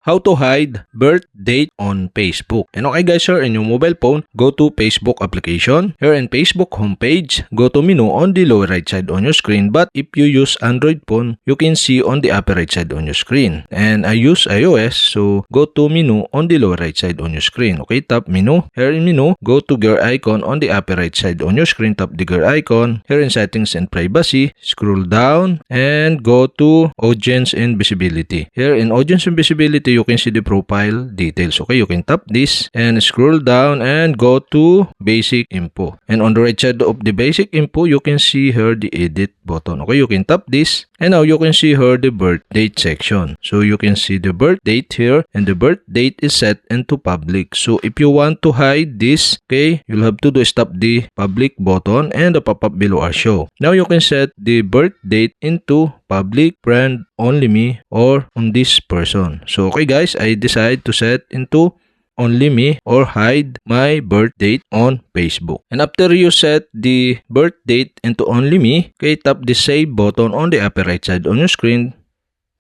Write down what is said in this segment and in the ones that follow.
How to hide birth date on Facebook. And okay guys, here in your mobile phone, go to Facebook application. Here in Facebook homepage, go to menu on the lower right side on your screen. But if you use Android phone, you can see on the upper right side on your screen. And I use iOS, so go to menu on the lower right side on your screen. Okay, tap menu. Here in menu, go to gear icon on the upper right side on your screen. Tap the gear icon. Here in settings and privacy, scroll down and go to audience and visibility. Here in audience and visibility, you can see the profile details. Okay, you can tap this and scroll down and go to basic info. And on the right side of the basic info, you can see here the edit button. Okay, you can tap this and now you can see here the birth date section. So you can see the birth date here and the birth date is set into public. So if you want to hide this, okay, you'll have to do stop the public button and the pop-up below are show. Now you can set the birth date into public, friend, only me, or on this person. So okay guys, I decide to set into only me or hide my birth date on Facebook. And after you set the birth date into only me, okay, tap the save button on the upper right side on your screen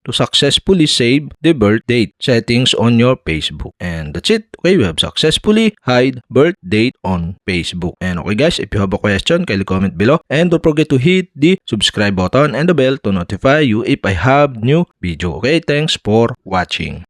to successfully save the birth date settings on your Facebook. And that's it. Okay, we have successfully hide birth date on Facebook. And okay guys, if you have a question, kindly comment below. And don't forget to hit the subscribe button and the bell to notify you if I have new video. Okay, thanks for watching.